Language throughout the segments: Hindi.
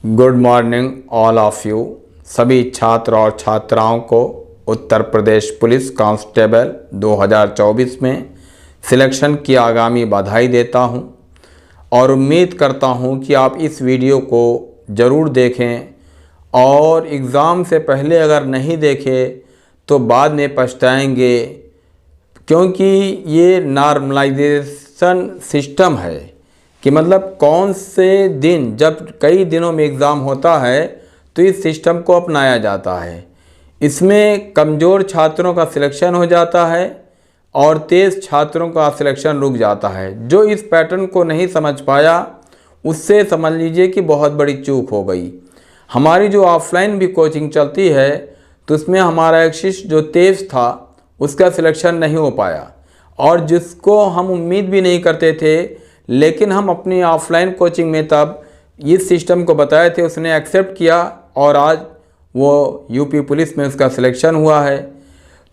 Good morning all of you. सभी छात्र और छात्राओं को उत्तर प्रदेश पुलिस कांस्टेबल 2024 में सिलेक्शन की आगामी बधाई देता हूं और उम्मीद करता हूं कि आप इस वीडियो को ज़रूर देखें और एग्ज़ाम से पहले अगर नहीं देखें तो बाद में पछताएंगे, क्योंकि ये नॉर्मलाइजेशन सिस्टम है कि मतलब कौन से दिन, जब कई दिनों में एग्ज़ाम होता है तो इस सिस्टम को अपनाया जाता है। इसमें कमज़ोर छात्रों का सिलेक्शन हो जाता है और तेज़ छात्रों का सिलेक्शन रुक जाता है। जो इस पैटर्न को नहीं समझ पाया उससे समझ लीजिए कि बहुत बड़ी चूक हो गई। हमारी जो ऑफलाइन भी कोचिंग चलती है तो उसमें हमारा एक शिष्य जो तेज़ था उसका सिलेक्शन नहीं हो पाया, और जिसको हम उम्मीद भी नहीं करते थे, लेकिन हम अपनी ऑफलाइन कोचिंग में तब इस सिस्टम को बताए थे, उसने एक्सेप्ट किया और आज वो यूपी पुलिस में उसका सिलेक्शन हुआ है।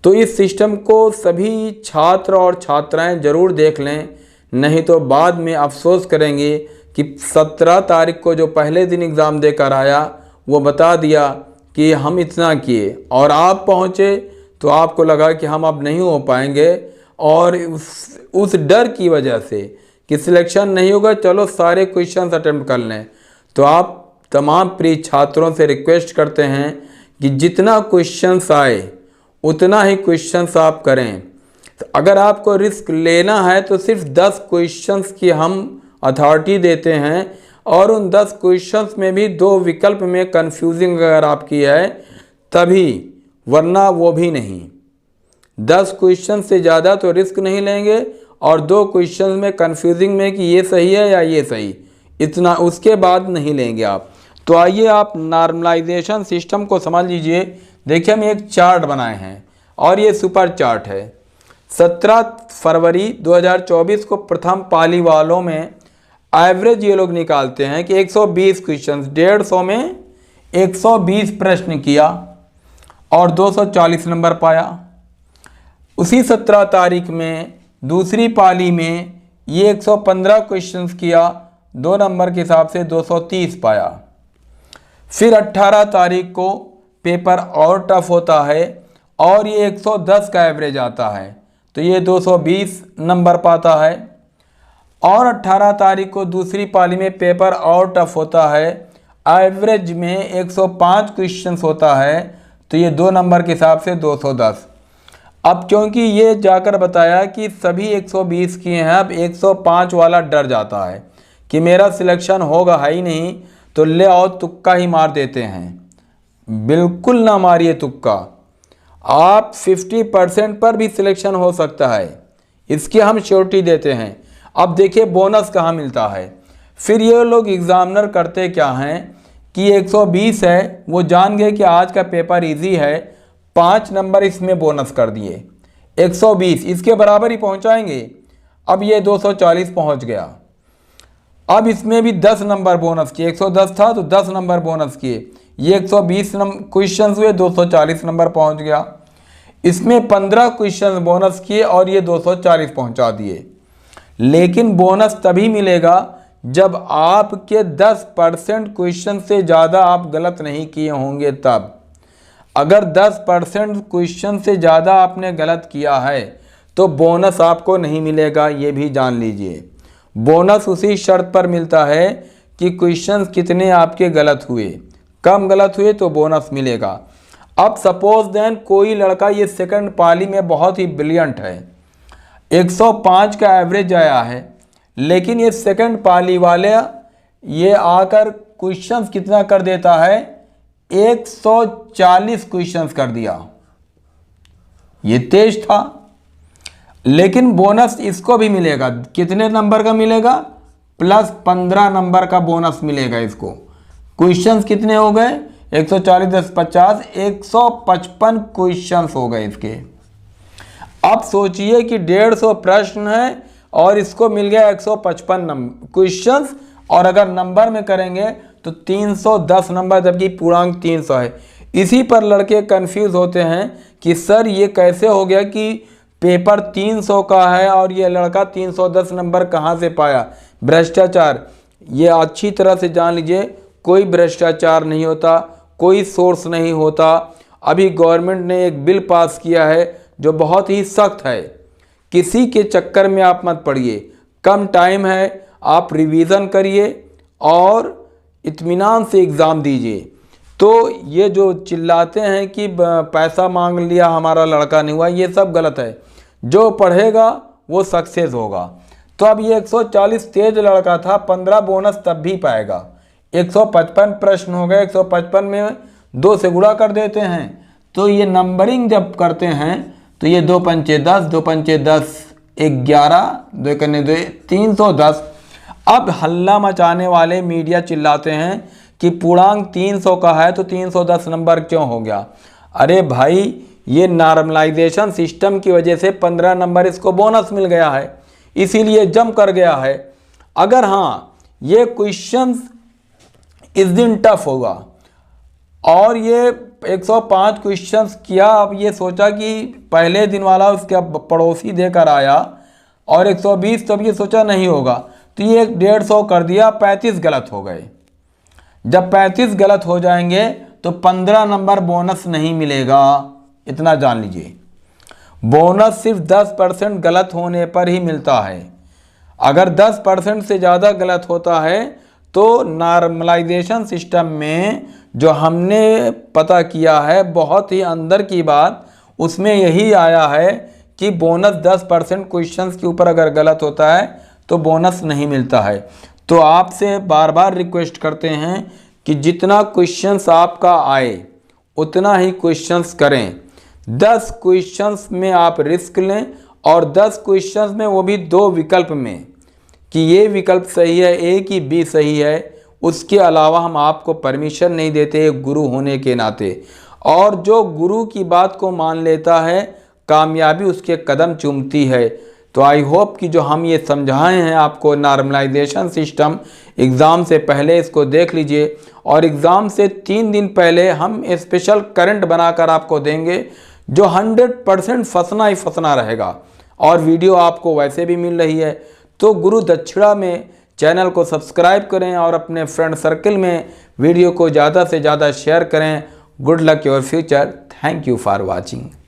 तो इस सिस्टम को सभी छात्र और छात्राएं ज़रूर देख लें, नहीं तो बाद में अफसोस करेंगे कि 17 तारीख को जो पहले दिन एग्ज़ाम देकर आया वो बता दिया कि हम इतना किए और आप पहुँचे तो आपको लगा कि हम अब नहीं हो पाएंगे, और उस डर की वजह से कि सिलेक्शन नहीं होगा, चलो सारे क्वेश्चंस अटेम्प्ट कर लें। तो आप तमाम प्रिय छात्रों से रिक्वेस्ट करते हैं कि जितना क्वेश्चंस आए उतना ही क्वेश्चंस आप करें। तो अगर आपको रिस्क लेना है तो सिर्फ 10 क्वेश्चंस की हम अथॉरिटी देते हैं, और उन 10 क्वेश्चंस में भी 2 विकल्प में कन्फ्यूजिंग अगर आपकी है तभी, वरना वो भी नहीं। 10 क्वेश्चन से ज़्यादा तो रिस्क नहीं लेंगे, और 2 क्वेश्चन में कन्फ्यूजिंग में कि ये सही है या ये सही, इतना उसके बाद नहीं लेंगे आप। तो आइए आप नॉर्मलाइजेशन सिस्टम को समझ लीजिए। देखिए हम एक चार्ट बनाए हैं और ये सुपर चार्ट है। 17 फरवरी 2024 को प्रथम पाली वालों में एवरेज ये लोग निकालते हैं कि 120 क्वेश्चन, 150 में 120 प्रश्न किया और 240 नंबर पाया। उसी 17 तारीख में दूसरी पाली में ये 115 क्वेश्चंस किया, 2 नंबर के हिसाब से 230 पाया। फिर 18 तारीख को पेपर और टफ होता है और ये 110 का एवरेज आता है, तो ये 220 नंबर पाता है। और 18 तारीख को दूसरी पाली में पेपर और टफ होता है, एवरेज में 105 क्वेश्चंस होता है, तो ये 2 नंबर के हिसाब से 210। अब क्योंकि ये जाकर बताया कि सभी 120 किए हैं, अब 105 वाला डर जाता है कि मेरा सिलेक्शन होगा है ही नहीं, तो ले आओ तुक्का ही मार देते हैं। बिल्कुल ना मारिए तुक्का, आप 50% पर भी सिलेक्शन हो सकता है, इसकी हम श्योरिटी देते हैं। अब देखिए बोनस कहाँ मिलता है। फिर ये लोग एग्जामिनर करते क्या हैं कि 120 है, वो जान गए कि आज का पेपर इजी है, 5 नंबर इसमें बोनस कर दिए, 120 इसके बराबर ही पहुंचाएंगे। अब ये 240 पहुंच गया, अब इसमें भी 10 नंबर बोनस किए, 110 था तो 10 नंबर बोनस किए, ये 120 क्वेश्चन हुए, 240 नंबर पहुंच गया। इसमें 15 क्वेश्चन बोनस किए और ये 240 पहुंचा दिए। लेकिन बोनस तभी मिलेगा जब आपके 10% क्वेश्चन से ज़्यादा आप गलत नहीं किए होंगे तब। अगर 10% क्वेश्चन से ज़्यादा आपने गलत किया है तो बोनस आपको नहीं मिलेगा, ये भी जान लीजिए। बोनस उसी शर्त पर मिलता है कि क्वेश्चन कितने आपके गलत हुए, कम गलत हुए तो बोनस मिलेगा। अब सपोज देन कोई लड़का ये सेकंड पाली में बहुत ही ब्रिलियंट है, 105 का एवरेज आया है, लेकिन ये सेकंड पाली वाले ये आकर क्वेश्चंस कितना कर देता है, 140 क्वेश्चंस कर दिया। ये तेज था, लेकिन बोनस इसको भी मिलेगा। कितने नंबर का मिलेगा, प्लस 15 नंबर का बोनस मिलेगा इसको। क्वेश्चंस कितने हो गए, 140 10 50, 155 क्वेश्चंस हो गए इसके। अब सोचिए कि 150 प्रश्न है और इसको मिल गया 155 क्वेश्चंस, और अगर नंबर में करेंगे तो 310 नंबर, जबकि पूर्णांक 300 है। इसी पर लड़के कंफ्यूज होते हैं कि सर ये कैसे हो गया कि पेपर 300 का है और ये लड़का 310 नंबर कहाँ से पाया। भ्रष्टाचार, ये अच्छी तरह से जान लीजिए, कोई भ्रष्टाचार नहीं होता, कोई सोर्स नहीं होता। अभी गवर्नमेंट ने एक बिल पास किया है जो बहुत ही सख्त है। किसी के चक्कर में आप मत पड़िए, कम टाइम है, आप रिवीजन करिए और इत्मीनान से एग्ज़ाम दीजिए। तो ये जो चिल्लाते हैं कि पैसा मांग लिया हमारा लड़का नहीं हुआ, ये सब गलत है। जो पढ़ेगा वो सक्सेस होगा। तो अब ये 140 तेज लड़का था, 15 बोनस तब भी पाएगा। 155 प्रश्न हो गए, 155 में 2 से गुणा कर देते हैं। तो ये नंबरिंग जब करते हैं तो ये 2 पंचे 10, 2 पंचे 10, 11, 2 कन्ने 2, 310। अब हल्ला मचाने वाले मीडिया चिल्लाते हैं कि पूर्णांक 300 का है तो 310 नंबर क्यों हो गया। अरे भाई, ये नॉर्मलाइजेशन सिस्टम की वजह से 15 नंबर इसको बोनस मिल गया है, इसीलिए जम कर गया है। अगर हाँ ये क्वेश्चंस इस दिन टफ होगा और ये 105 क्वेश्चंस किया, अब ये सोचा कि पहले दिन वाला उसका पड़ोसी देकर आया और 120, तो अब ये सोचा नहीं होगा तो ये 150 कर दिया, 35 गलत हो गए। जब 35 गलत हो जाएंगे तो 15 नंबर बोनस नहीं मिलेगा, इतना जान लीजिए। बोनस सिर्फ 10% गलत होने पर ही मिलता है। अगर 10% से ज़्यादा गलत होता है तो नॉर्मलाइजेशन सिस्टम में जो हमने पता किया है, बहुत ही अंदर की बात, उसमें यही आया है कि बोनस 10% क्वेश्चंस के ऊपर अगर गलत होता है तो बोनस नहीं मिलता है। तो आपसे बार बार रिक्वेस्ट करते हैं कि जितना क्वेश्चंस आपका आए उतना ही क्वेश्चंस करें। 10 क्वेश्चंस में आप रिस्क लें और 10 क्वेश्चंस में वो भी 2 विकल्प में कि ये विकल्प सही है, ए कि बी सही है। उसके अलावा हम आपको परमिशन नहीं देते एक गुरु होने के नाते। और जो गुरु की बात को मान लेता है, कामयाबी उसके कदम चूमती है। तो आई होप कि जो हम ये समझाए हैं आपको नॉर्मलाइजेशन सिस्टम, एग्ज़ाम से पहले इसको देख लीजिए और एग्ज़ाम से 3 दिन पहले हम स्पेशल करंट बनाकर आपको देंगे जो 100% फंसना ही फंसना रहेगा। और वीडियो आपको वैसे भी मिल रही है। तो गुरु दक्षिणा में चैनल को सब्सक्राइब करें और अपने फ्रेंड सर्कल में वीडियो को ज़्यादा से ज़्यादा शेयर करें। Good luck your future. Thank you for watching.